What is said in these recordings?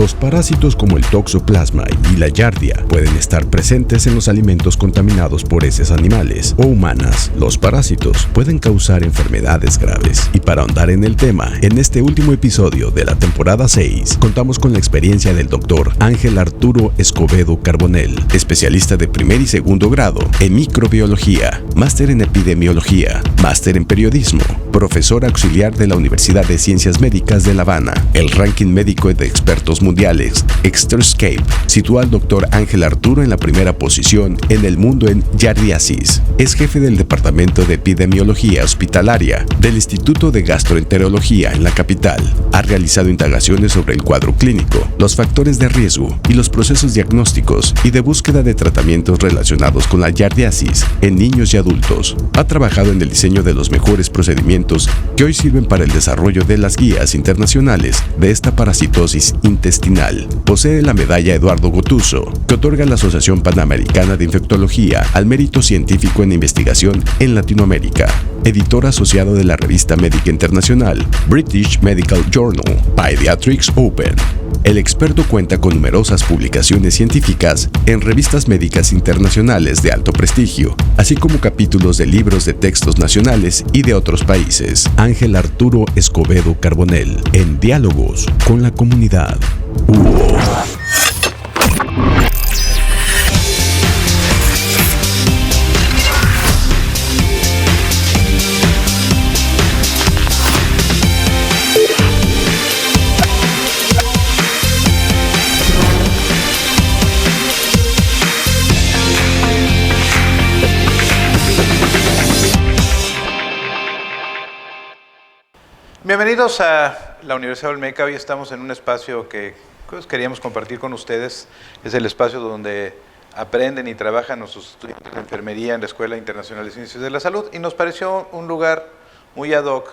Los parásitos como el Toxoplasma y la Giardia pueden estar presentes en los alimentos contaminados por heces animales o humanas. Los parásitos pueden causar enfermedades graves. Y para ahondar en el tema, en este último episodio de la temporada 6, contamos con la experiencia del doctor Ángel Arturo Escobedo Carbonell, especialista de primer y segundo grado en microbiología, máster en epidemiología, máster en periodismo, profesor auxiliar de la Universidad de Ciencias Médicas de La Habana. El ranking médico de expertos mundiales, Exterscape, sitúa al doctor Ángel Arturo en la primera posición en el mundo en giardiasis. Es jefe del Departamento de Epidemiología Hospitalaria del Instituto de Gastroenterología en la capital. Ha realizado indagaciones sobre el cuadro clínico, los factores de riesgo y los procesos diagnósticos y de búsqueda de tratamientos relacionados con la giardiasis en niños y adultos. Ha trabajado en el diseño de los mejores procedimientos que hoy sirven para el desarrollo de las guías internacionales de esta parasitosis intestinal. Posee la medalla Eduardo Gotuso, que otorga la Asociación Panamericana de Infectología al mérito científico en investigación en Latinoamérica. Editor asociado de la revista médica internacional British Medical Journal, Pediatrics Open. El experto cuenta con numerosas publicaciones científicas en revistas médicas internacionales de alto prestigio, así como capítulos de libros de textos nacionales y de otros países. Ángel Arturo Escobedo Carbonell, en Diálogos con la Comunidad. Bienvenidos a la Universidad Olmeca. Hoy estamos en un espacio que queríamos compartir con ustedes. Es el espacio donde aprenden y trabajan nuestros estudiantes de enfermería en la Escuela Internacional de Ciencias de la Salud, y nos pareció un lugar muy ad hoc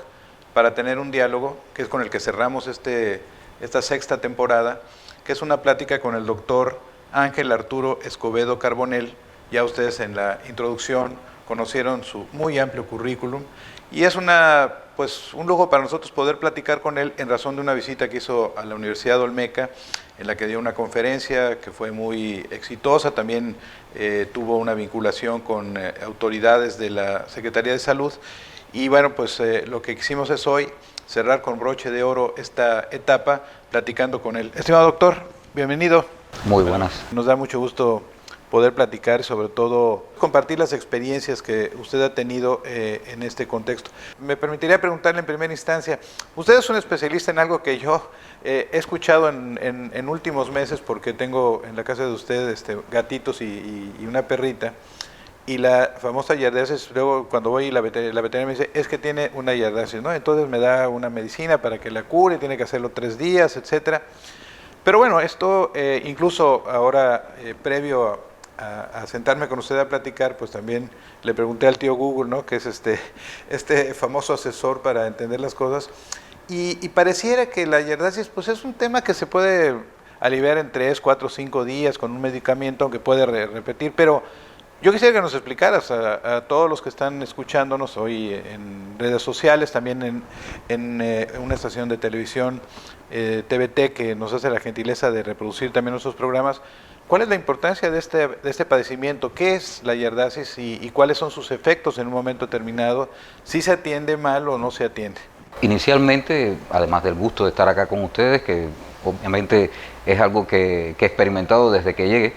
para tener un diálogo, que es con el que cerramos esta sexta temporada, que es una plática con el doctor Ángel Arturo Escobedo Carbonell. Ya ustedes en la introducción conocieron su muy amplio currículum, y es un lujo para nosotros poder platicar con él en razón de una visita que hizo a la Universidad de Olmeca, en la que dio una conferencia que fue muy exitosa. También tuvo una vinculación con autoridades de la Secretaría de Salud. Y bueno, pues lo que quisimos es hoy cerrar con broche de oro esta etapa platicando con él. Estimado doctor, bienvenido. Muy buenas. Nos da mucho gusto poder platicar y sobre todo compartir las experiencias que usted ha tenido en este contexto. Me permitiría preguntarle en primera instancia, usted es un especialista en algo que yo he escuchado en últimos meses, porque tengo en la casa de usted gatitos y una perrita, y la famosa giardiasis. Luego cuando voy, la veterinaria me dice, es que tiene una giardiasis, ¿no? Entonces me da una medicina para que la cure, tiene que hacerlo 3 días, etcétera. Pero bueno, esto incluso ahora, previo a sentarme con usted a platicar, pues también le pregunté al tío Google, ¿no? Que es este famoso asesor para entender las cosas, y pareciera que la giardiasis pues es un tema que se puede aliviar en 3, 4, 5 días con un medicamento, aunque puede repetir. Pero yo quisiera que nos explicaras a todos los que están escuchándonos hoy en redes sociales, también en una estación de televisión, TVT, que nos hace la gentileza de reproducir también nuestros programas. ¿Cuál es la importancia de este padecimiento? ¿Qué es la giardiasis y cuáles son sus efectos en un momento determinado? ¿Si se atiende mal o no se atiende? Inicialmente, además del gusto de estar acá con ustedes, que obviamente es algo que he experimentado desde que llegué,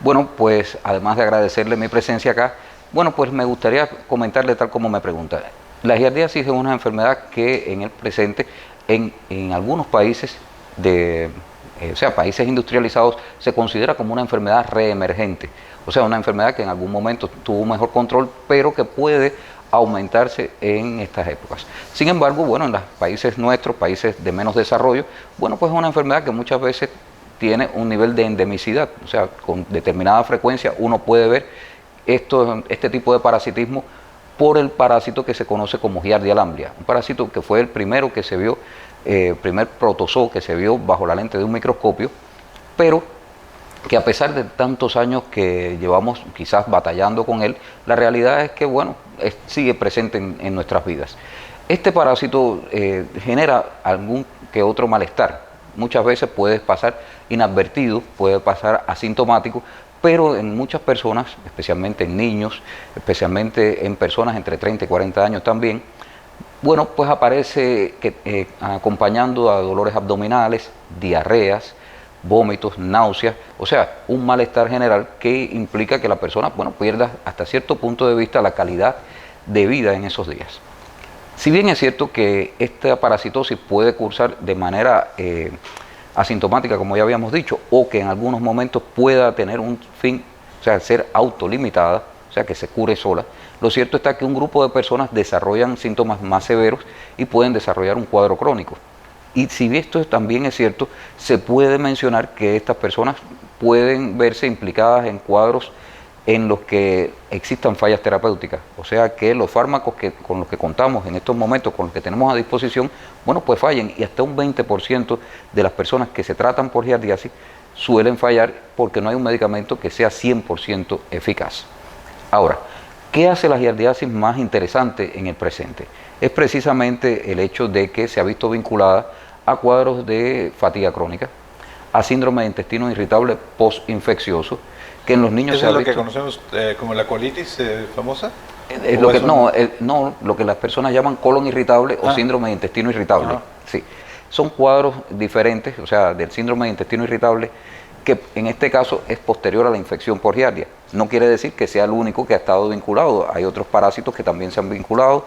bueno, pues además de agradecerle mi presencia acá, bueno, pues me gustaría comentarle tal como me pregunta. La giardiasis es una enfermedad que en el presente, en algunos países países industrializados, se considera como una enfermedad reemergente, o sea, una enfermedad que en algún momento tuvo un mejor control, pero que puede aumentarse en estas épocas. Sin embargo, bueno, en los países nuestros, países de menos desarrollo, bueno, pues es una enfermedad que muchas veces tiene un nivel de endemicidad, o sea, con determinada frecuencia uno puede ver este tipo de parasitismo por el parásito que se conoce como Giardia lamblia, un parásito que fue el primero que se vio, primer protozoo que se vio bajo la lente de un microscopio, pero que a pesar de tantos años que llevamos quizás batallando con él, la realidad es que, bueno, sigue presente en nuestras vidas. Este parásito genera algún que otro malestar, muchas veces puede pasar inadvertido, puede pasar asintomático, pero en muchas personas, especialmente en niños, especialmente en personas entre 30 y 40 años también, bueno, pues aparece acompañando a dolores abdominales, diarreas, vómitos, náuseas, o sea, un malestar general que implica que la persona, bueno, pierda hasta cierto punto de vista la calidad de vida en esos días. Si bien es cierto que esta parasitosis puede cursar de manera asintomática, como ya habíamos dicho, o que en algunos momentos pueda tener un fin, o sea, ser autolimitada, o sea, que se cure sola, lo cierto está que un grupo de personas desarrollan síntomas más severos y pueden desarrollar un cuadro crónico. Y si esto también es cierto, se puede mencionar que estas personas pueden verse implicadas en cuadros en los que existan fallas terapéuticas, o sea que los fármacos con los que contamos en estos momentos, con los que tenemos a disposición, bueno, pues fallen, y hasta un 20% de las personas que se tratan por giardiasis suelen fallar porque no hay un medicamento que sea 100% eficaz. Ahora, ¿qué hace la giardiasis más interesante en el presente? Es precisamente el hecho de que se ha visto vinculada a cuadros de fatiga crónica, a síndrome de intestino irritable postinfeccioso, que en los niños ¿Eso es lo que conocemos como la colitis famosa? Lo que las personas llaman colon irritable o síndrome de intestino irritable. Sí. Son cuadros diferentes, o sea, del síndrome de intestino irritable, que en este caso es posterior a la infección por giardia. No quiere decir que sea el único que ha estado vinculado, hay otros parásitos que también se han vinculado,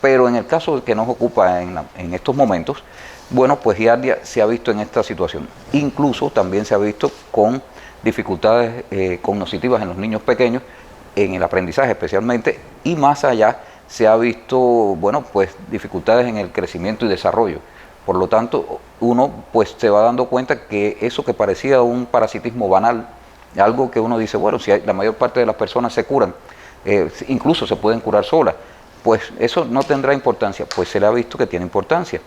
pero en el caso que nos ocupa en estos momentos, bueno, pues giardia se ha visto en esta situación. Incluso también se ha visto con dificultades cognitivas en los niños pequeños, en el aprendizaje especialmente, y más allá se ha visto, bueno, pues dificultades en el crecimiento y desarrollo. Por lo tanto, uno pues se va dando cuenta que eso que parecía un parasitismo banal, algo que uno dice, bueno, si la mayor parte de las personas se curan, incluso se pueden curar solas, pues eso no tendrá importancia. Pues se le ha visto que tiene importancia.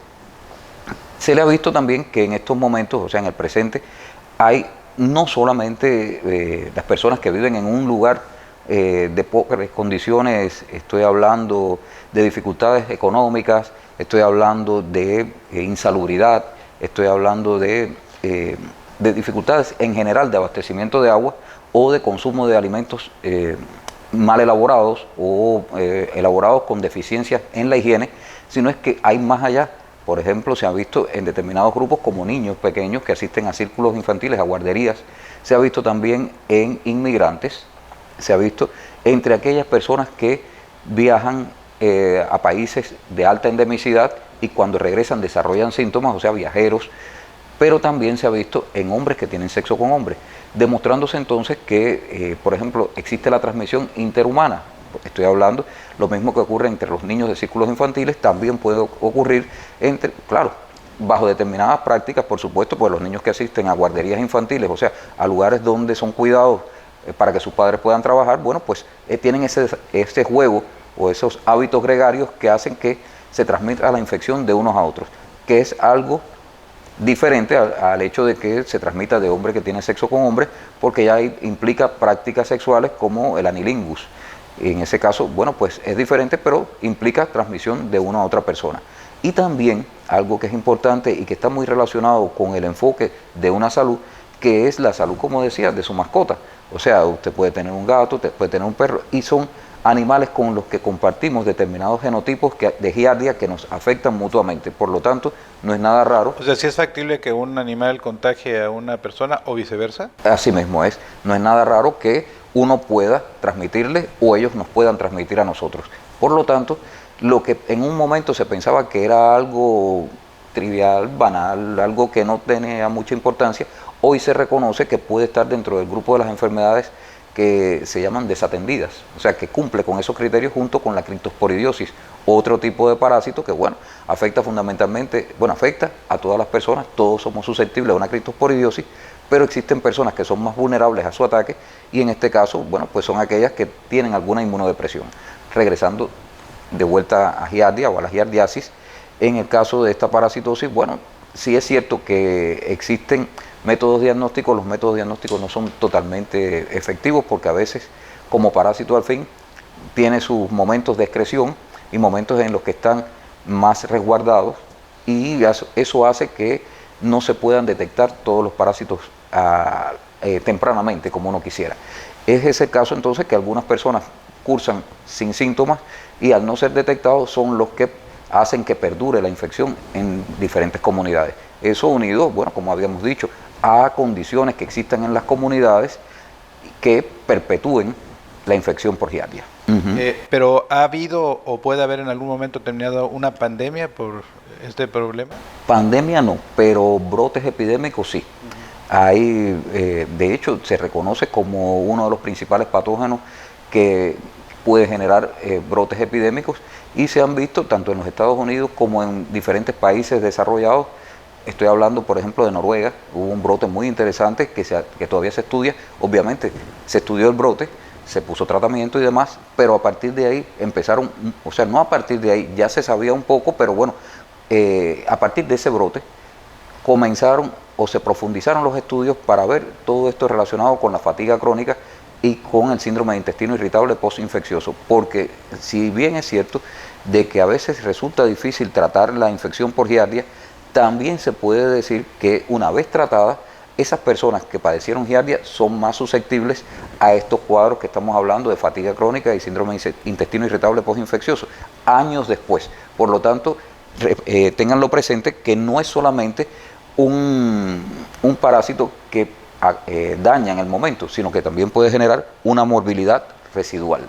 Se le ha visto también que en estos momentos, o sea, en el presente, hay no solamente las personas que viven en un lugar de pocas condiciones, estoy hablando de dificultades económicas, estoy hablando de insalubridad, estoy hablando de dificultades en general de abastecimiento de agua o de consumo de alimentos mal elaborados o elaborados con deficiencias en la higiene, sino es que hay más allá. Por ejemplo, se ha visto en determinados grupos como niños pequeños que asisten a círculos infantiles, a guarderías, se ha visto también en inmigrantes, se ha visto entre aquellas personas que viajan a países de alta endemicidad y cuando regresan desarrollan síntomas, o sea, viajeros, pero también se ha visto en hombres que tienen sexo con hombres, demostrándose entonces que, por ejemplo, existe la transmisión interhumana. Estoy hablando, lo mismo que ocurre entre los niños de círculos infantiles, también puede ocurrir claro, bajo determinadas prácticas, por supuesto, pues los niños que asisten a guarderías infantiles, o sea, a lugares donde son cuidados para que sus padres puedan trabajar, bueno, pues tienen ese juego o esos hábitos gregarios que hacen que se transmita la infección de unos a otros, que es algo diferente al hecho de que se transmita de hombre que tiene sexo con hombre, porque ya implica prácticas sexuales como el anilingus. En ese caso, bueno, pues es diferente, pero implica transmisión de una a otra persona. Y también algo que es importante y que está muy relacionado con el enfoque de una salud, que es la salud, como decía, de su mascota. O sea, usted puede tener un gato, usted puede tener un perro, y son animales con los que compartimos determinados genotipos de giardia que nos afectan mutuamente. Por lo tanto, no es nada raro. O sea, ¿sí es factible que un animal contagie a una persona o viceversa? Así mismo es. No es nada raro que uno pueda transmitirle o ellos nos puedan transmitir a nosotros. Por lo tanto, lo que en un momento se pensaba que era algo trivial, banal, algo que no tenía mucha importancia, hoy se reconoce que puede estar dentro del grupo de las enfermedades que se llaman desatendidas, o sea, que cumple con esos criterios junto con la criptosporidiosis, otro tipo de parásito que, bueno, afecta fundamentalmente, bueno, afecta a todas las personas, todos somos susceptibles a una criptosporidiosis, pero existen personas que son más vulnerables a su ataque y en este caso, bueno, pues son aquellas que tienen alguna inmunodepresión. Regresando de vuelta a giardia o a la giardiasis, en el caso de esta parasitosis, bueno, sí es cierto que existen métodos diagnósticos, los métodos diagnósticos no son totalmente efectivos porque a veces como parásito al fin tiene sus momentos de excreción y momentos en los que están más resguardados y eso hace que no se puedan detectar todos los parásitos tempranamente como uno quisiera. Es ese caso entonces que algunas personas cursan sin síntomas y al no ser detectados son los que hacen que perdure la infección en diferentes comunidades. Eso unido, bueno, como habíamos dicho, a condiciones que existan en las comunidades que perpetúen la infección por giardia. ¿Pero ha habido o puede haber en algún momento terminado una pandemia por este problema? Pandemia no, pero brotes epidémicos sí. Hay, de hecho, se reconoce como uno de los principales patógenos que puede generar brotes epidémicos y se han visto tanto en los Estados Unidos como en diferentes países desarrollados. Estoy hablando, por ejemplo, de Noruega. Hubo un brote muy interesante que todavía se estudia. Obviamente, se estudió el brote, se puso tratamiento y demás, pero a partir de ahí empezaron, o sea, no a partir de ahí, ya se sabía un poco, pero bueno, a partir de ese brote comenzaron o se profundizaron los estudios para ver todo esto relacionado con la fatiga crónica y con el síndrome de intestino irritable postinfeccioso, porque si bien es cierto de que a veces resulta difícil tratar la infección por giardia, también se puede decir que una vez tratada, esas personas que padecieron giardia son más susceptibles a estos cuadros que estamos hablando de fatiga crónica y síndrome de intestino irritable postinfeccioso, años después. Por lo tanto, ténganlo presente que no es solamente un parásito que daña en el momento, sino que también puede generar una morbilidad residual.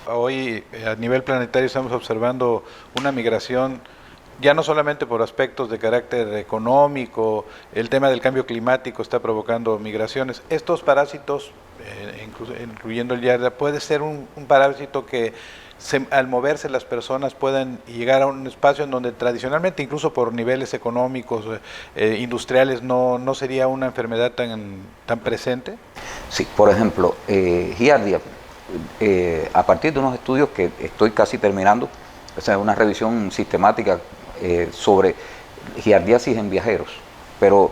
Hoy a nivel planetario estamos observando una migración ya no solamente por aspectos de carácter económico, el tema del cambio climático está provocando migraciones. Estos parásitos, incluyendo el giardia, puede ser un parásito que al moverse las personas puedan llegar a un espacio en donde tradicionalmente, incluso por niveles económicos, industriales, no sería una enfermedad tan presente. Sí, por ejemplo, giardia, a partir de unos estudios que estoy casi terminando, o sea, una revisión sistemática sobre giardiasis en viajeros, pero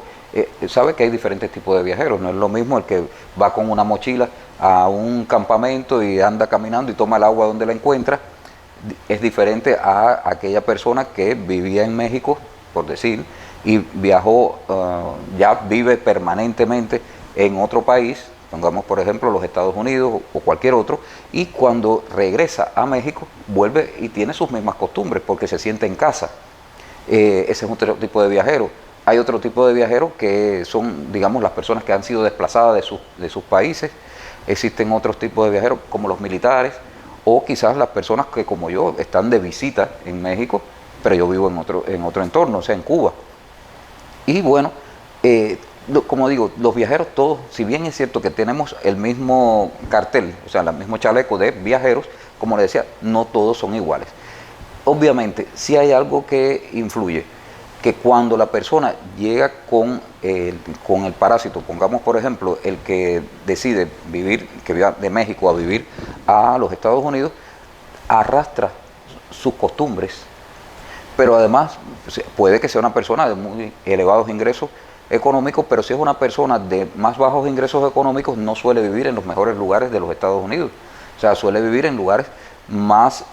sabe que hay diferentes tipos de viajeros, no es lo mismo el que va con una mochila a un campamento y anda caminando y toma el agua donde la encuentra, es diferente a aquella persona que vivía en México, por decir, y viajó, ya vive permanentemente en otro país, pongamos por ejemplo los Estados Unidos o cualquier otro, y cuando regresa a México vuelve y tiene sus mismas costumbres porque se siente en casa. Ese es otro tipo de viajero. Hay otro tipo de viajeros que son, digamos, las personas que han sido desplazadas de sus países. Existen otros tipos de viajeros como los militares o quizás las personas que como yo están de visita en México, pero yo vivo en otro entorno, o sea, en Cuba. Y bueno, como digo, los viajeros todos, si bien es cierto que tenemos el mismo cartel, o sea, el mismo chaleco de viajeros, como le decía, no todos son iguales. Obviamente, sí hay algo que influye, que cuando la persona llega con el parásito, pongamos por ejemplo el que decide vivir, que viva de México a vivir a los Estados Unidos, arrastra sus costumbres, pero además puede que sea una persona de muy elevados ingresos económicos, pero si es una persona de más bajos ingresos económicos no suele vivir en los mejores lugares de los Estados Unidos, o sea, suele vivir en lugares más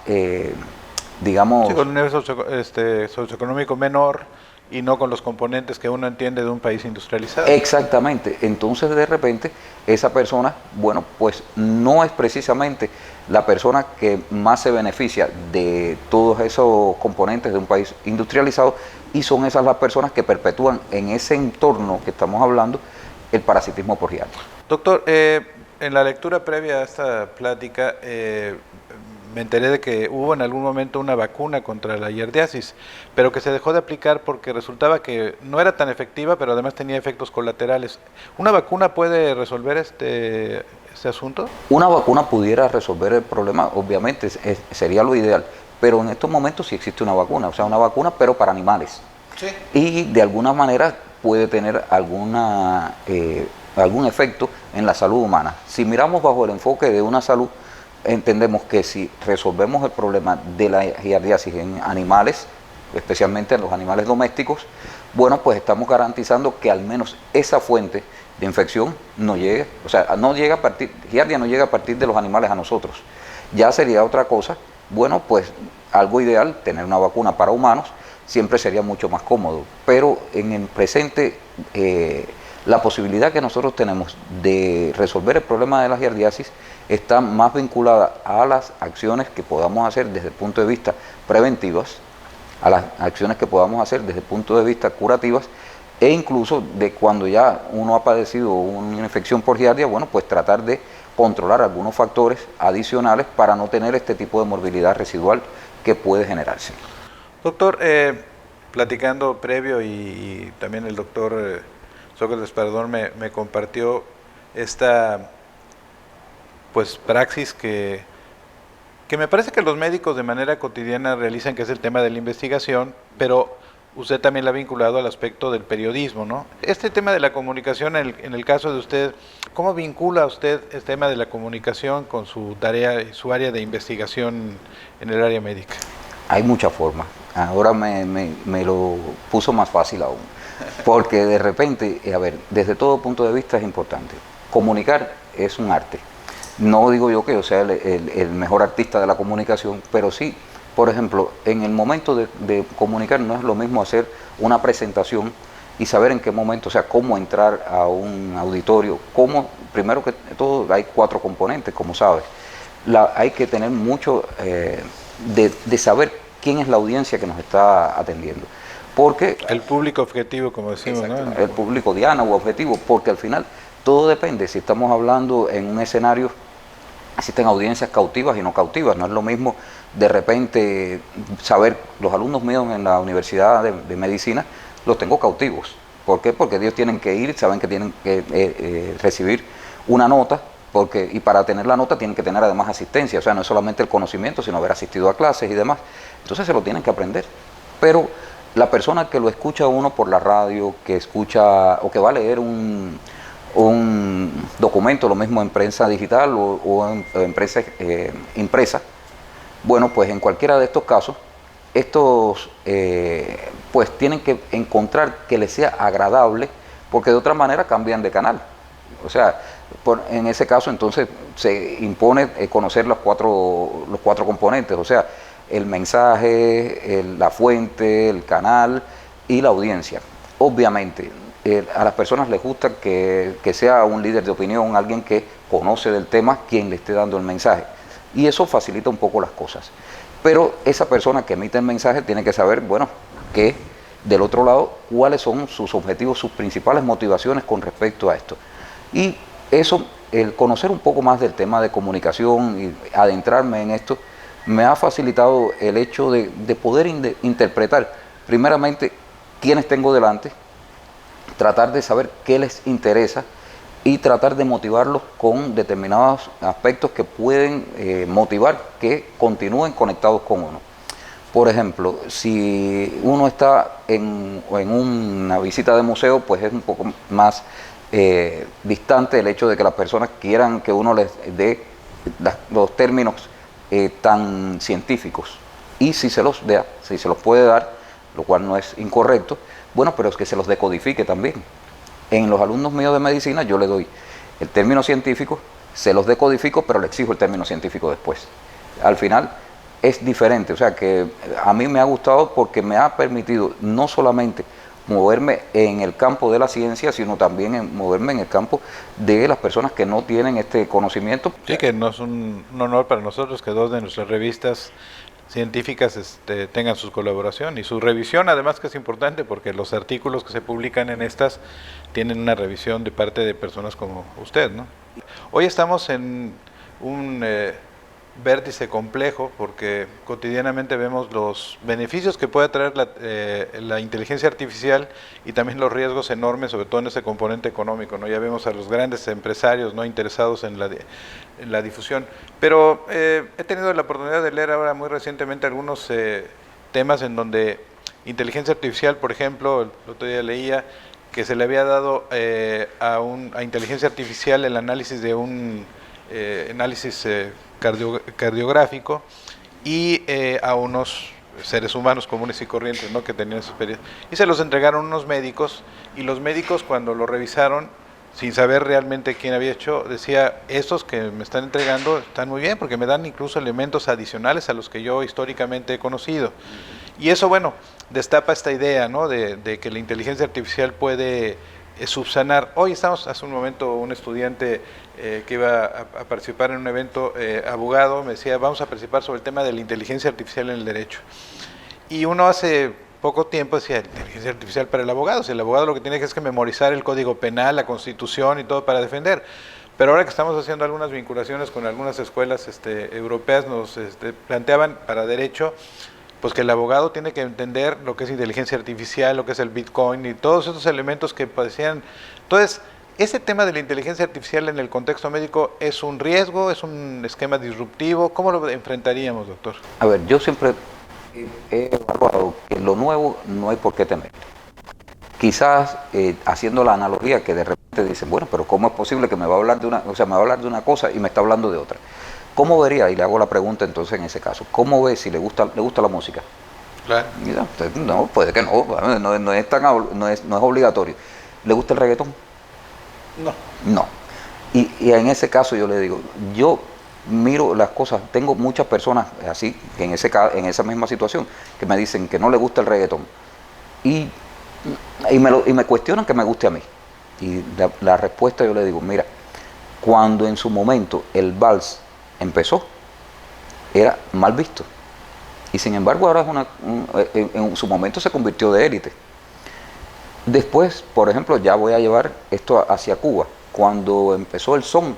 digamos... Sí, con un nivel socioeconómico menor y no con los componentes que uno entiende de un país industrializado. Exactamente, entonces de repente esa persona, bueno, pues no es precisamente la persona que más se beneficia de todos esos componentes de un país industrializado y son esas las personas que perpetúan en ese entorno que estamos hablando el parasitismo por giardia. Doctor, en la lectura previa a esta plática, me enteré de que hubo en algún momento una vacuna contra la giardiasis, pero que se dejó de aplicar porque resultaba que no era tan efectiva, pero además tenía efectos colaterales. ¿Una vacuna puede resolver este asunto? Una vacuna pudiera resolver el problema, obviamente, sería lo ideal, pero en estos momentos sí existe una vacuna, o sea, una vacuna pero para animales. Sí. Y de alguna manera puede tener algún efecto en la salud humana. Si miramos bajo el enfoque de una salud, entendemos que si resolvemos el problema de la giardiasis en animales, especialmente en los animales domésticos, bueno, pues estamos garantizando que al menos esa fuente de infección no llegue, o sea, giardia no llega a partir de los animales a nosotros. Ya sería otra cosa, bueno, pues algo ideal, tener una vacuna para humanos, siempre sería mucho más cómodo. Pero en el presente, la posibilidad que nosotros tenemos de resolver el problema de la giardiasis está más vinculada a las acciones que podamos hacer desde el punto de vista preventivas, a las acciones que podamos hacer desde el punto de vista curativas, e incluso de cuando ya uno ha padecido una infección por giardia, bueno, pues tratar de controlar algunos factores adicionales para no tener este tipo de morbilidad residual que puede generarse. Doctor, platicando previo y también el doctor Sócrates Pardón me compartió esta pues praxis que me parece que los médicos de manera cotidiana realizan, que es el tema de la investigación, pero usted también la ha vinculado al aspecto del periodismo, ¿no? Este tema de la comunicación, en el caso de usted, ¿cómo vincula usted el tema de la comunicación con su tarea y su área de investigación en el área médica? Hay muchas formas. Ahora me lo puso más fácil aún. Porque de repente, a ver, desde todo punto de vista es importante. Comunicar es un arte. No digo yo que yo sea el mejor artista de la comunicación, pero sí, por ejemplo, en el momento de comunicar no es lo mismo hacer una presentación y saber en qué momento, o sea, cómo entrar a un auditorio, primero que todo hay 4 componentes, como sabes. Hay que tener mucho de saber quién es la audiencia que nos está atendiendo. Porque el público objetivo, como decimos, ¿no? El público diana o objetivo, porque al final todo depende. Si estamos hablando en un escenario, existen audiencias cautivas y no cautivas. No es lo mismo de repente saber, los alumnos míos en la Universidad de Medicina los tengo cautivos. ¿Por qué? Porque ellos tienen que ir, saben que tienen que recibir una nota, y para tener la nota tienen que tener además asistencia. O sea, no es solamente el conocimiento, sino haber asistido a clases y demás. Entonces se lo tienen que aprender. Pero la persona que lo escucha uno por la radio, que escucha o que va a leer un documento, lo mismo en prensa digital o en prensa impresa, bueno, pues en cualquiera de estos casos, estos pues tienen que encontrar que les sea agradable, porque de otra manera cambian de canal. O sea, en ese caso entonces se impone conocer los cuatro componentes, o sea, el mensaje, la fuente, el canal y la audiencia. Obviamente, a las personas les gusta que sea un líder de opinión, alguien que conoce del tema, quien le esté dando el mensaje. Y eso facilita un poco las cosas. Pero esa persona que emite el mensaje tiene que saber, bueno, que del otro lado, cuáles son sus objetivos, sus principales motivaciones con respecto a esto. Y eso, el conocer un poco más del tema de comunicación y adentrarme en esto, me ha facilitado el hecho de poder interpretar primeramente quiénes tengo delante, tratar de saber qué les interesa y tratar de motivarlos con determinados aspectos que pueden motivar que continúen conectados con uno. Por ejemplo, si uno está en una visita de museo, pues es un poco más distante el hecho de que las personas quieran que uno les dé los términos tan científicos, y si se los puede dar, lo cual no es incorrecto, bueno, pero es que se los decodifique también. En los alumnos míos de medicina yo le doy el término científico, se los decodifico, pero le exijo el término científico después. Al final es diferente, o sea que a mí me ha gustado porque me ha permitido no solamente moverme en el campo de la ciencia, sino también moverme en el campo de las personas que no tienen este conocimiento. Sí, que no es un honor para nosotros que 2 de nuestras revistas científicas tengan su colaboración y su revisión, además, que es importante porque los artículos que se publican en estas tienen una revisión de parte de personas como usted, ¿no? Hoy estamos en un vértice complejo porque cotidianamente vemos los beneficios que puede traer la inteligencia artificial y también los riesgos enormes, sobre todo en ese componente económico, ¿no? Ya vemos a los grandes empresarios, ¿no?, interesados en la difusión. Pero he tenido la oportunidad de leer ahora muy recientemente algunos temas en donde inteligencia artificial, por ejemplo, el otro día leía que se le había dado a inteligencia artificial el análisis de un análisis cardiográfico y a unos seres humanos comunes y corrientes, ¿no?, que tenían esa experiencia, y se los entregaron unos médicos, y los médicos, cuando lo revisaron sin saber realmente quién había hecho, decía: estos que me están entregando están muy bien porque me dan incluso elementos adicionales a los que yo históricamente he conocido. Y eso, bueno, destapa esta idea, ¿no? de que la inteligencia artificial puede subsanar. Hoy estamos, hace un momento, un estudiante que iba a participar en un evento, abogado, me decía, vamos a participar sobre el tema de la inteligencia artificial en el derecho. Y uno hace poco tiempo decía, inteligencia artificial para el abogado, si el abogado lo que tiene que es que memorizar el Código Penal, la Constitución y todo para defender. Pero ahora que estamos haciendo algunas vinculaciones con algunas escuelas europeas, nos planteaban para derecho, pues que el abogado tiene que entender lo que es inteligencia artificial, lo que es el Bitcoin y todos esos elementos que parecían. Entonces, ese tema de la inteligencia artificial en el contexto médico es un riesgo, es un esquema disruptivo. ¿Cómo lo enfrentaríamos, doctor? A ver, yo siempre he evaluado que lo nuevo no hay por qué temer. Quizás haciendo la analogía que de repente dicen, bueno, pero ¿cómo es posible que me va a hablar de una, o sea, me va a hablar de una cosa y me está hablando de otra? ¿Cómo vería? Y le hago la pregunta entonces en ese caso. ¿Cómo ve si le gusta la música? Claro. Mira, no, puede que no es obligatorio. ¿Le gusta el reggaetón? No. No. Y en ese caso yo le digo, yo miro las cosas, tengo muchas personas así, que en esa misma situación, que me dicen que no le gusta el reggaetón. Y me cuestionan que me guste a mí. Y la respuesta yo le digo, mira, cuando en su momento el vals empezó, era mal visto. Y sin embargo ahora en su momento se convirtió de élite. Después, por ejemplo, ya voy a llevar esto hacia Cuba. Cuando empezó el son,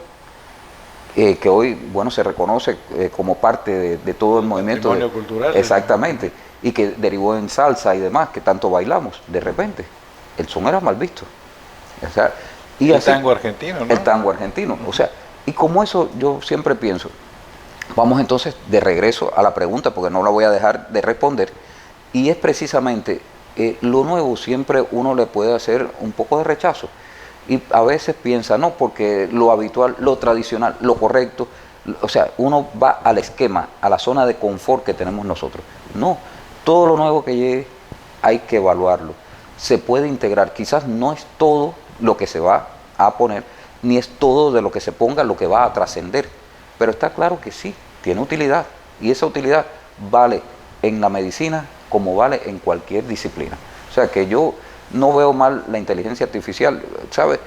que hoy, bueno, se reconoce como parte de todo el movimiento. Patrimonio cultural. Exactamente. Y que derivó en salsa y demás, que tanto bailamos, de repente. El son era mal visto. O sea, y el así, tango argentino, ¿no? El tango argentino. O sea, y como eso yo siempre pienso, vamos entonces de regreso a la pregunta, porque no la voy a dejar de responder, y es precisamente lo nuevo siempre uno le puede hacer un poco de rechazo. Y a veces piensa, no, porque lo habitual, lo tradicional, lo correcto, o sea, uno va al esquema, a la zona de confort que tenemos nosotros. No, todo lo nuevo que llegue hay que evaluarlo. Se puede integrar, quizás no es todo lo que se va a poner, ni es todo de lo que se ponga lo que va a trascender, pero está claro que sí, tiene utilidad, y esa utilidad vale en la medicina como vale en cualquier disciplina. O sea que yo no veo mal la inteligencia artificial, ¿sabes?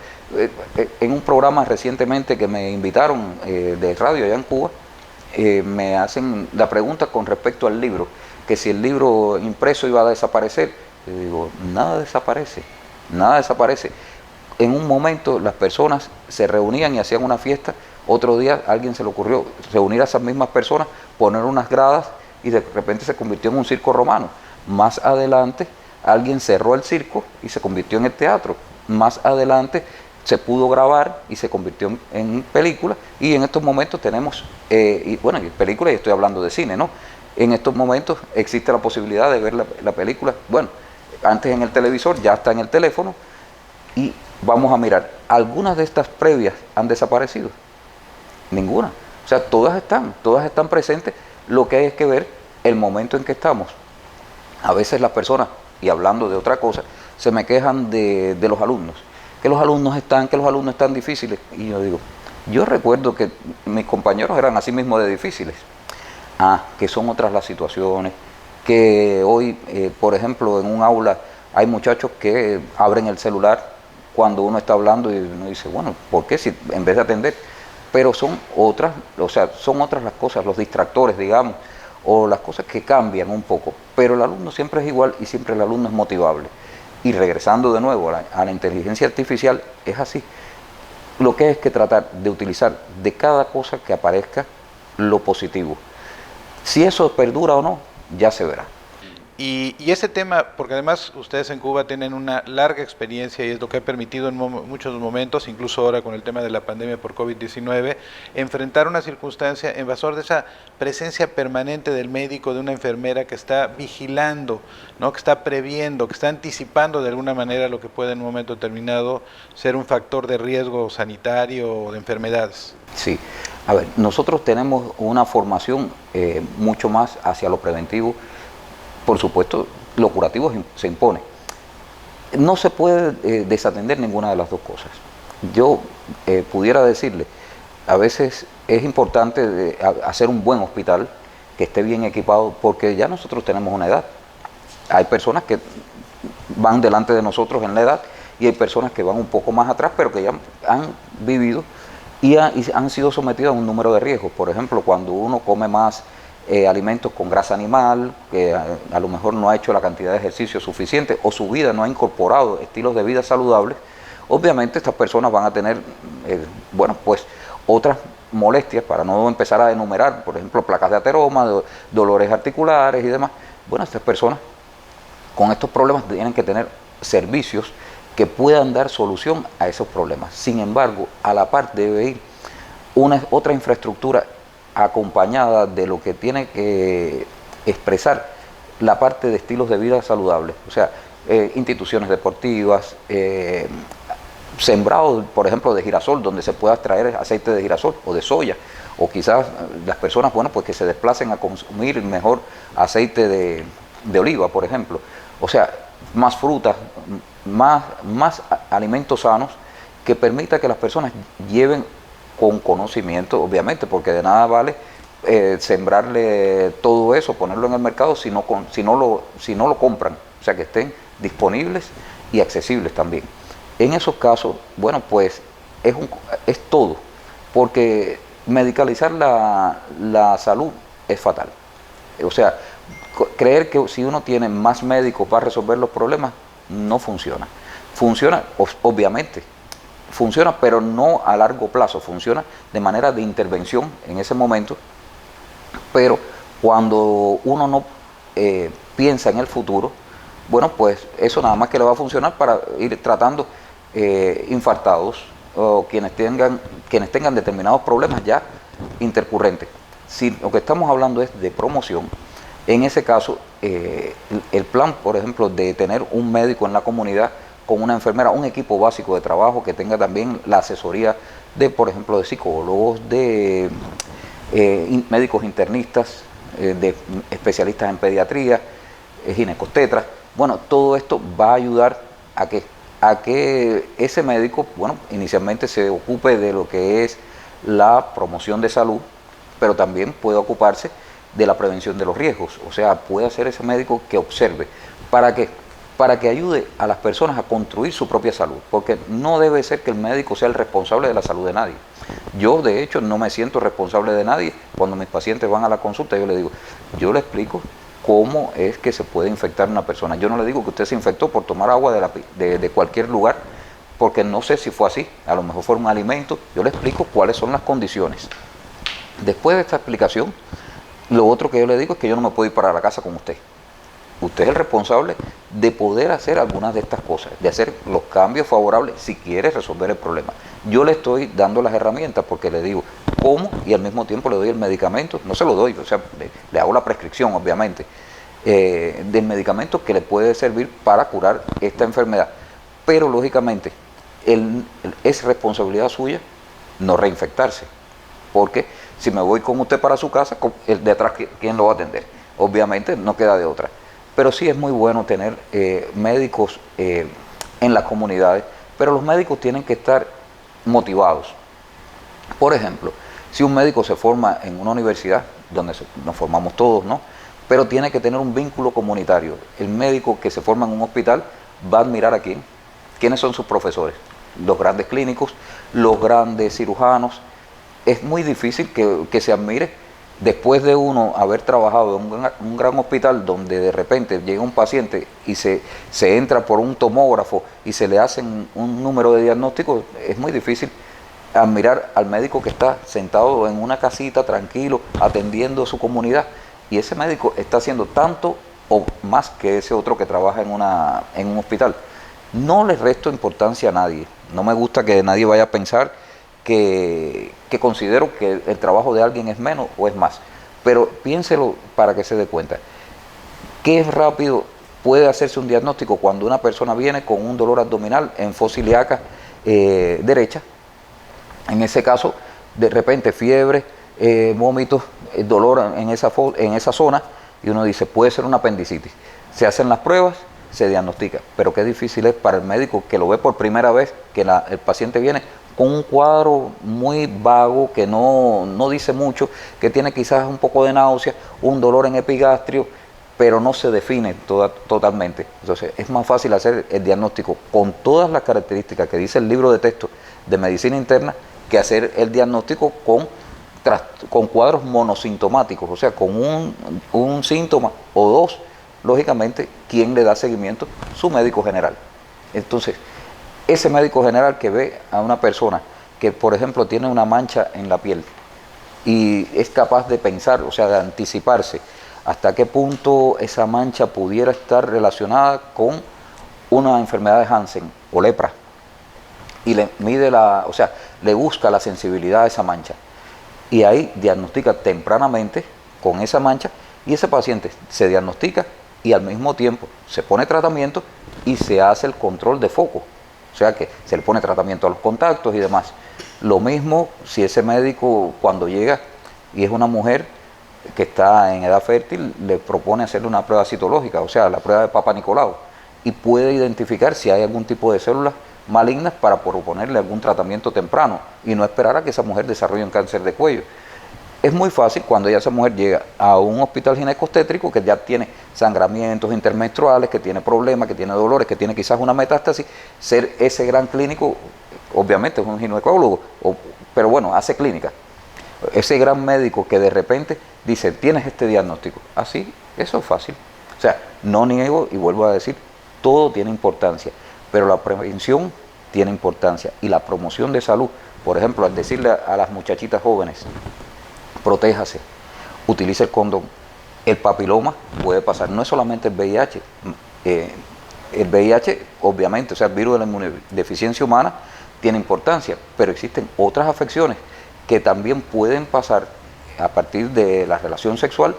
En un programa recientemente que me invitaron de radio allá en Cuba, me hacen la pregunta con respecto al libro, que si el libro impreso iba a desaparecer. Yo digo, nada desaparece, nada desaparece. En un momento las personas se reunían y hacían una fiesta, otro día a alguien se le ocurrió reunir a esas mismas personas, poner unas gradas y de repente se convirtió en un circo romano. Más adelante alguien cerró el circo y se convirtió en el teatro. Más adelante se pudo grabar y se convirtió en película, y en estos momentos tenemos, y bueno, en película, y estoy hablando de cine, ¿no? En estos momentos existe la posibilidad de ver la película, bueno, antes en el televisor, ya está en el teléfono, y vamos a mirar, algunas de estas previas han desaparecido, ninguna, o sea, todas están presentes, lo que hay es que ver el momento en que estamos. A veces las personas, y hablando de otra cosa, se me quejan de los alumnos, que los alumnos están difíciles, y yo digo, yo recuerdo que mis compañeros eran así mismo de difíciles, que son otras las situaciones, que hoy, por ejemplo, en un aula hay muchachos que abren el celular cuando uno está hablando y uno dice, bueno, ¿por qué si en vez de atender? Pero son otras, o sea, son otras las cosas, los distractores, digamos, o las cosas que cambian un poco, pero el alumno siempre es igual y siempre el alumno es motivable. Y regresando de nuevo a la inteligencia artificial, es así. Lo que hay es que tratar de utilizar de cada cosa que aparezca lo positivo. Si eso perdura o no, ya se verá. Y ese tema, porque además ustedes en Cuba tienen una larga experiencia y es lo que ha permitido en muchos momentos, incluso ahora con el tema de la pandemia por COVID-19, enfrentar una circunstancia en razón de esa presencia permanente del médico, de una enfermera que está vigilando, ¿no? Que está previendo, que está anticipando de alguna manera lo que puede en un momento determinado ser un factor de riesgo sanitario o de enfermedades. Sí, a ver, nosotros tenemos una formación mucho más hacia lo preventivo. Por supuesto, lo curativo se impone. No se puede desatender ninguna de las dos cosas. Yo pudiera decirle, a veces es importante hacer un buen hospital, que esté bien equipado, porque ya nosotros tenemos una edad. hay personas que van delante de nosotros en la edad y hay personas que van un poco más atrás, pero que ya han vivido y han sido sometidos a un número de riesgos. Por ejemplo, cuando uno come más alimentos con grasa animal, que a lo mejor no ha hecho la cantidad de ejercicio suficiente o su vida no ha incorporado estilos de vida saludables, obviamente estas personas van a tener, pues otras molestias, para no empezar a enumerar, por ejemplo, placas de ateroma, dolores articulares y demás. Bueno, estas personas con estos problemas tienen que tener servicios que puedan dar solución a esos problemas. Sin embargo, a la par debe ir otra infraestructura acompañada de lo que tiene que expresar la parte de estilos de vida saludables, o sea, instituciones deportivas, sembrado, por ejemplo, de girasol, donde se pueda extraer aceite de girasol o de soya, o quizás las personas, pues que se desplacen a consumir mejor aceite de oliva, por ejemplo. O sea, más frutas, más alimentos sanos que permita que las personas lleven con conocimiento, obviamente, porque de nada vale sembrarle todo eso, ponerlo en el mercado si no lo compran, o sea, que estén disponibles y accesibles también. En esos casos, bueno, pues es todo, porque medicalizar la salud es fatal. O sea, creer que si uno tiene más médicos va a resolver los problemas, no funciona. Funciona, obviamente, funciona, pero no a largo plazo, funciona de manera de intervención en ese momento, pero cuando uno no piensa en el futuro, bueno, pues eso nada más que le va a funcionar para ir tratando infartados o quienes tengan determinados problemas ya intercurrentes. Si lo que estamos hablando es de promoción, en ese caso el plan, por ejemplo, de tener un médico en la comunidad con una enfermera, un equipo básico de trabajo que tenga también la asesoría de, por ejemplo, de psicólogos, de médicos internistas, de especialistas en pediatría, ginecostetras. Bueno, todo esto va a ayudar a que ese médico, bueno, inicialmente se ocupe de lo que es la promoción de salud, pero también puede ocuparse de la prevención de los riesgos. O sea, puede ser ese médico que observe. ¿Para qué? Para que ayude a las personas a construir su propia salud, porque no debe ser que el médico sea el responsable de la salud de nadie. Yo, de hecho, no me siento responsable de nadie. Cuando mis pacientes van a la consulta, yo le explico cómo es que se puede infectar una persona. Yo no le digo que usted se infectó por tomar agua de cualquier lugar, porque no sé si fue así, a lo mejor fue un alimento. Yo le explico cuáles son las condiciones. Después de esta explicación, lo otro que yo le digo es que yo no me puedo ir para la casa con usted. Usted es el responsable de poder hacer algunas de estas cosas, de hacer los cambios favorables si quiere resolver el problema. Yo le estoy dando las herramientas porque le digo cómo y al mismo tiempo le doy el medicamento. No se lo doy, o sea, le hago la prescripción, obviamente, del medicamento que le puede servir para curar esta enfermedad. Pero, lógicamente, es responsabilidad suya no reinfectarse, porque si me voy con usted para su casa, el de atrás, ¿quién lo va a atender? Obviamente no queda de otra. Pero sí es muy bueno tener médicos en las comunidades, pero los médicos tienen que estar motivados. Por ejemplo, si un médico se forma en una universidad, donde nos formamos todos, ¿no? Pero tiene que tener un vínculo comunitario. El médico que se forma en un hospital va a admirar a quién. ¿Quiénes son sus profesores? Los grandes clínicos, los grandes cirujanos. Es muy difícil que se admire después de uno haber trabajado en un gran hospital donde de repente llega un paciente y se entra por un tomógrafo y se le hacen un número de diagnósticos. Es muy difícil admirar al médico que está sentado en una casita tranquilo atendiendo a su comunidad, y ese médico está haciendo tanto o más que ese otro que trabaja en un hospital. No le resto importancia a nadie, no me gusta que nadie vaya a pensar que considero que el trabajo de alguien es menos o es más, pero piénselo para que se dé cuenta. ¿Qué rápido puede hacerse un diagnóstico cuando una persona viene con un dolor abdominal en fosa ilíaca derecha? En ese caso, de repente fiebre, vómitos, dolor en esa zona, y uno dice, puede ser una apendicitis. Se hacen las pruebas, se diagnostica, pero qué difícil es para el médico que lo ve por primera vez, que el paciente viene con un cuadro muy vago, que no dice mucho, que tiene quizás un poco de náusea, un dolor en epigastrio, pero no se define totalmente. Entonces es más fácil hacer el diagnóstico con todas las características que dice el libro de texto de medicina interna que hacer el diagnóstico con cuadros monosintomáticos, o sea, con un síntoma o dos. Lógicamente, ¿quién le da seguimiento? Su médico general. Entonces, ese médico general que ve a una persona que, por ejemplo, tiene una mancha en la piel y es capaz de pensar, o sea, de anticiparse hasta qué punto esa mancha pudiera estar relacionada con una enfermedad de Hansen o lepra, y le mide le busca la sensibilidad a esa mancha, y ahí diagnostica tempranamente con esa mancha, y ese paciente se diagnostica y al mismo tiempo se pone tratamiento y se hace el control de foco, o sea que se le pone tratamiento a los contactos y demás. Lo mismo si ese médico cuando llega y es una mujer que está en edad fértil, le propone hacerle una prueba citológica, o sea, la prueba de Papa Nicolau, y puede identificar si hay algún tipo de células malignas para proponerle algún tratamiento temprano y no esperar a que esa mujer desarrolle un cáncer de cuello. Es muy fácil cuando ya esa mujer llega a un hospital ginecobstétrico que ya tiene sangramientos intermenstruales, que tiene problemas, que tiene dolores, que tiene quizás una metástasis, ser ese gran clínico, obviamente es un ginecólogo, pero bueno, hace clínica. Ese gran médico que de repente dice, tienes este diagnóstico. Así, eso es fácil. O sea, no niego y vuelvo a decir, todo tiene importancia, pero la prevención tiene importancia y la promoción de salud. Por ejemplo, al decirle a las muchachitas jóvenes, protéjase, utilice el condón. El papiloma puede pasar, no es solamente el VIH. El VIH, obviamente, o sea, el virus de la inmunodeficiencia humana tiene importancia, pero existen otras afecciones que también pueden pasar a partir de la relación sexual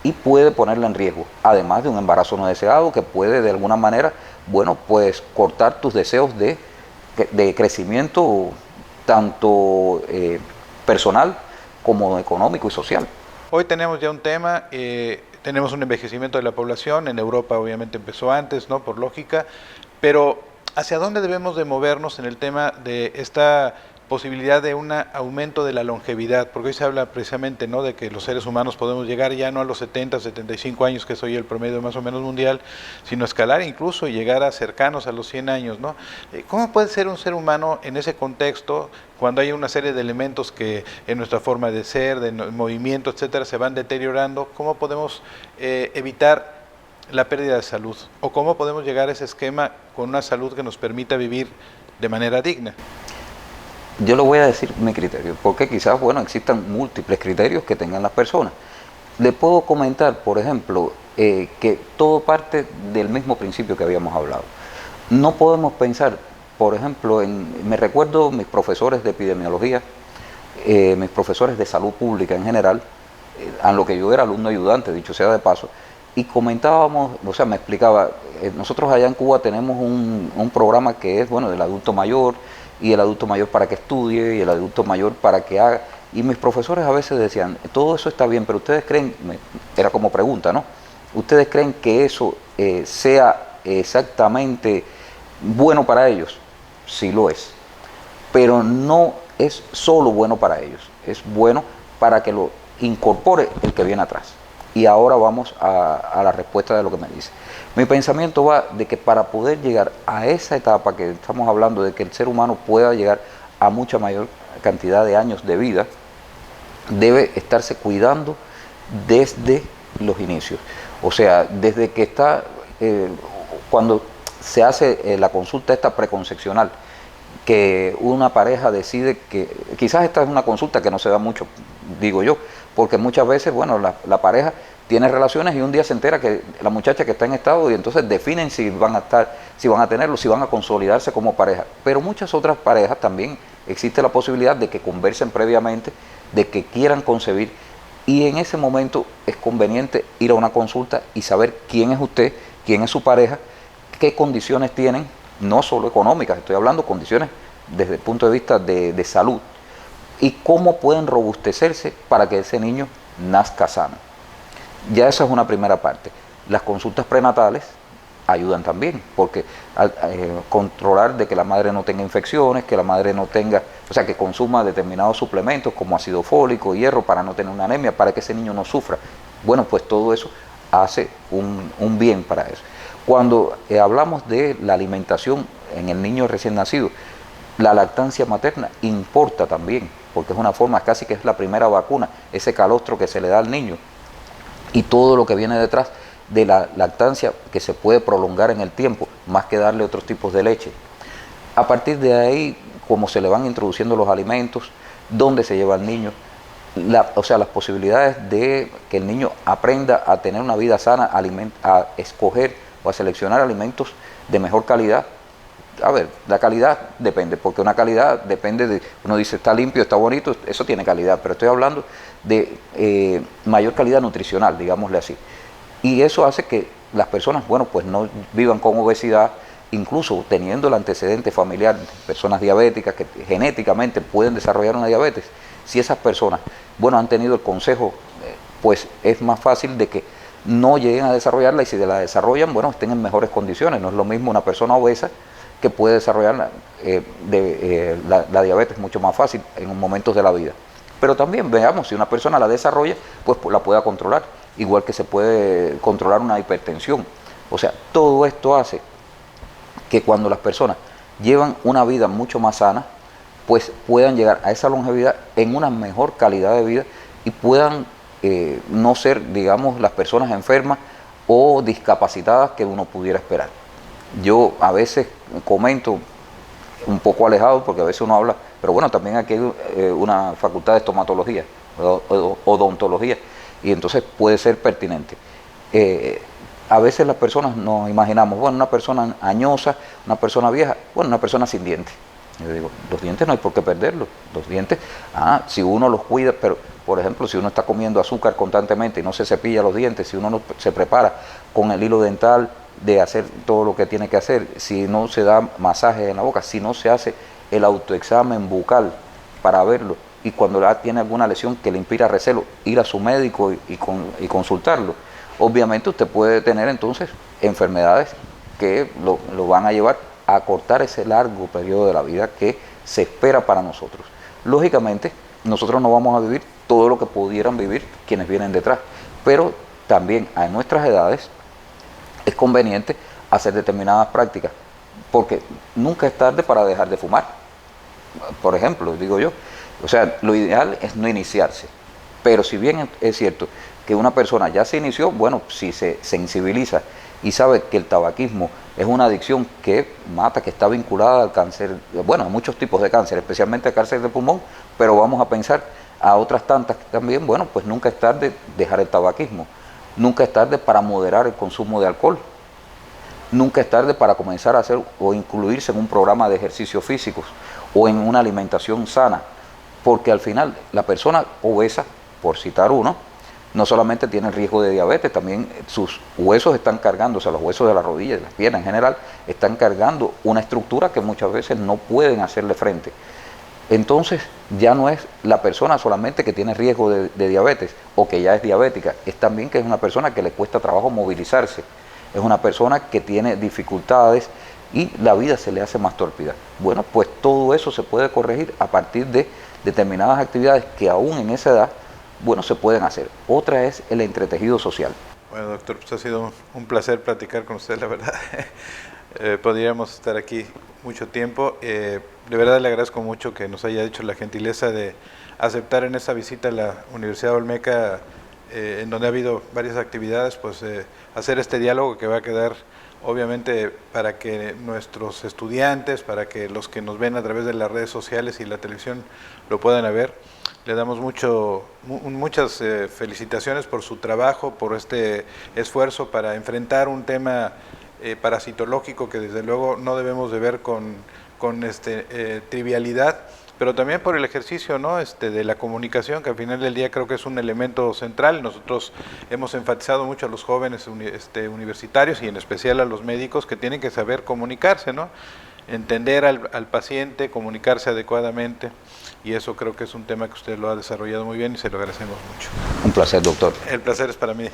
y puede ponerla en riesgo, además de un embarazo no deseado que puede de alguna manera, bueno, pues cortar tus deseos de crecimiento tanto personal como económico y social. Hoy tenemos ya un tema, tenemos un envejecimiento de la población, en Europa obviamente empezó antes, ¿no? Por lógica, pero ¿hacia dónde debemos de movernos en el tema de esta posibilidad de un aumento de la longevidad? Porque hoy se habla precisamente, ¿no?, de que los seres humanos podemos llegar ya no a los 70, 75 años, que es hoy el promedio más o menos mundial, sino escalar incluso y llegar a cercanos a los 100 años, ¿no? ¿Cómo puede ser un ser humano en ese contexto cuando hay una serie de elementos que en nuestra forma de ser, de movimiento, etcétera, se van deteriorando? ¿Cómo podemos evitar la pérdida de salud? ¿O cómo podemos llegar a ese esquema con una salud que nos permita vivir de manera digna? Yo le voy a decir mi criterio, porque quizás, bueno, existan múltiples criterios que tengan las personas. Le puedo comentar, por ejemplo, que todo parte del mismo principio que habíamos hablado. No podemos pensar, por ejemplo, me recuerdo mis profesores de epidemiología, mis profesores de salud pública en general, a lo que yo era alumno ayudante, dicho sea de paso, y comentábamos, o sea, me explicaba, nosotros allá en Cuba tenemos un programa que es, bueno, del adulto mayor, y el adulto mayor para que estudie, y el adulto mayor para que haga, y mis profesores a veces decían, todo eso está bien, pero ustedes creen, era como pregunta, ¿no? ¿Ustedes creen que eso sea exactamente bueno para ellos? Sí lo es, pero no es solo bueno para ellos, es bueno para que lo incorpore el que viene atrás. Y ahora vamos a la respuesta de lo que me dice. Mi pensamiento va de que para poder llegar a esa etapa que estamos hablando, de que el ser humano pueda llegar a mucha mayor cantidad de años de vida, debe estarse cuidando desde los inicios. O sea, desde que está, cuando se hace la consulta esta preconcepcional, que una pareja decide que, quizás esta es una consulta que no se da mucho, digo yo, porque muchas veces, bueno, la pareja tiene relaciones y un día se entera que la muchacha que está en estado y entonces definen si van a estar, si van a tenerlo, si van a consolidarse como pareja. Pero muchas otras parejas también existe la posibilidad de que conversen previamente, de que quieran concebir y en ese momento es conveniente ir a una consulta y saber quién es usted, quién es su pareja, qué condiciones tienen, no solo económicas, estoy hablando de condiciones desde el punto de vista de salud, y cómo pueden robustecerse para que ese niño nazca sano. Ya esa es una primera parte. Las consultas prenatales ayudan también, porque al controlar de que la madre no tenga infecciones, que la madre no tenga, o sea, que consuma determinados suplementos como ácido fólico, hierro, para no tener una anemia, para que ese niño no sufra. Bueno, pues todo eso hace un bien para eso. Cuando hablamos de la alimentación en el niño recién nacido, la lactancia materna importa también, porque es una forma, casi que es la primera vacuna, ese calostro que se le da al niño y todo lo que viene detrás de la lactancia que se puede prolongar en el tiempo, más que darle otros tipos de leche. A partir de ahí, como se le van introduciendo los alimentos, dónde se lleva el niño, o sea, las posibilidades de que el niño aprenda a tener una vida sana, a escoger o a seleccionar alimentos de mejor calidad. A ver, la calidad depende, porque una calidad depende de, uno dice está limpio, está bonito, eso tiene calidad, pero estoy hablando de mayor calidad nutricional, digámosle así. Y eso hace que las personas, bueno, pues no vivan con obesidad, incluso teniendo el antecedente familiar, personas diabéticas que genéticamente pueden desarrollar una diabetes. Si esas personas, bueno, han tenido el consejo, pues es más fácil de que no lleguen a desarrollarla, y si la desarrollan, bueno, estén en mejores condiciones. No es lo mismo una persona obesa que puede desarrollar la diabetes mucho más fácil en momentos de la vida. Pero también veamos, si una persona la desarrolla, pues la pueda controlar, igual que se puede controlar una hipertensión. O sea, todo esto hace que cuando las personas llevan una vida mucho más sana, pues puedan llegar a esa longevidad en una mejor calidad de vida y puedan no ser, digamos, las personas enfermas o discapacitadas que uno pudiera esperar. Yo a veces comento, un poco alejado, porque a veces uno habla, pero bueno, también aquí hay una facultad de estomatología, odontología, y entonces puede ser pertinente. A veces las personas nos imaginamos, bueno, una persona añosa, una persona vieja, bueno, una persona sin dientes. Yo digo, los dientes no hay por qué perderlos. Los dientes, si uno los cuida, pero por ejemplo, si uno está comiendo azúcar constantemente y no se cepilla los dientes, si uno no se prepara con el hilo dental de hacer todo lo que tiene que hacer, si no se da masaje en la boca, si no se hace el autoexamen bucal para verlo, y cuando tiene alguna lesión que le inspira recelo, ir a su médico y consultarlo, obviamente usted puede tener entonces enfermedades que lo van a llevar a acortar ese largo periodo de la vida que se espera para nosotros. Lógicamente, nosotros no vamos a vivir todo lo que pudieran vivir quienes vienen detrás, pero también a nuestras edades es conveniente hacer determinadas prácticas, porque nunca es tarde para dejar de fumar, por ejemplo, digo yo. O sea, lo ideal es no iniciarse, pero si bien es cierto que una persona ya se inició, bueno, si se sensibiliza y sabe que el tabaquismo es una adicción que mata, que está vinculada al cáncer, bueno, a muchos tipos de cáncer, especialmente al cáncer de pulmón, pero vamos a pensar a otras tantas también, bueno, pues nunca es tarde dejar el tabaquismo, nunca es tarde para moderar el consumo de alcohol, nunca es tarde para comenzar a hacer o incluirse en un programa de ejercicios físicos o en una alimentación sana, porque al final la persona obesa, por citar uno, no solamente tiene el riesgo de diabetes, también sus huesos están cargando, o sea, los huesos de la rodilla y las piernas en general, están cargando una estructura que muchas veces no pueden hacerle frente. Entonces, ya no es la persona solamente que tiene riesgo de diabetes o que ya es diabética, es también que es una persona que le cuesta trabajo movilizarse, es una persona que tiene dificultades y la vida se le hace más tórpida. Bueno, pues todo eso se puede corregir a partir de determinadas actividades que aún en esa edad, bueno, se pueden hacer. Otra es el entretejido social. Bueno, doctor, pues ha sido un placer platicar con usted, la verdad. Podríamos estar aquí mucho tiempo. De verdad le agradezco mucho que nos haya hecho la gentileza de aceptar en esta visita a la Universidad Olmeca, en donde ha habido varias actividades, pues hacer este diálogo que va a quedar obviamente para que nuestros estudiantes, para que los que nos ven a través de las redes sociales y la televisión lo puedan ver. Le damos muchas felicitaciones por su trabajo, por este esfuerzo para enfrentar un tema parasitológico que desde luego no debemos de ver con trivialidad, pero también por el ejercicio, ¿no? De la comunicación, que al final del día creo que es un elemento central. Nosotros hemos enfatizado mucho a los jóvenes universitarios y en especial a los médicos que tienen que saber comunicarse, ¿no? Entender al paciente, comunicarse adecuadamente, y eso creo que es un tema que usted lo ha desarrollado muy bien y se lo agradecemos mucho. Un placer, doctor. El placer es para mí.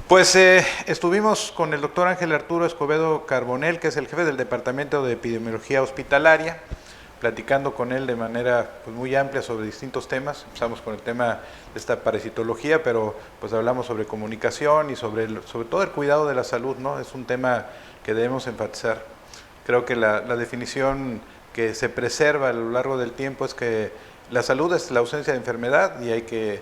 Pues estuvimos con el doctor Ángel Arturo Escobedo Carbonell, que es el jefe del Departamento de Epidemiología Hospitalaria, platicando con él de manera pues, muy amplia sobre distintos temas. Empezamos con el tema de esta parasitología, pero pues hablamos sobre comunicación y sobre todo el cuidado de la salud, ¿no? Es un tema que debemos enfatizar. Creo que la definición que se preserva a lo largo del tiempo es que la salud es la ausencia de enfermedad y hay que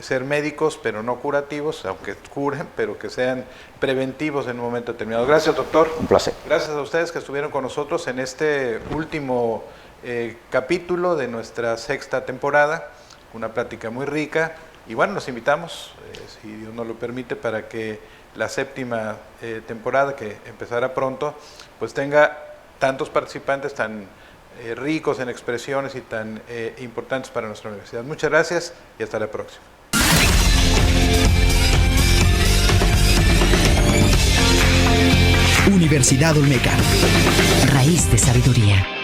ser médicos, pero no curativos, aunque curen, pero que sean preventivos en un momento determinado. Gracias, doctor. Un placer. Gracias a ustedes que estuvieron con nosotros en este último capítulo de nuestra 6ª temporada, una plática muy rica, y bueno, los invitamos, si Dios nos lo permite, para que la 7ª temporada, que empezará pronto, pues tenga tantos participantes tan ricos en expresiones y tan importantes para nuestra universidad. Muchas gracias y hasta la próxima. Universidad Olmeca. Raíz de sabiduría.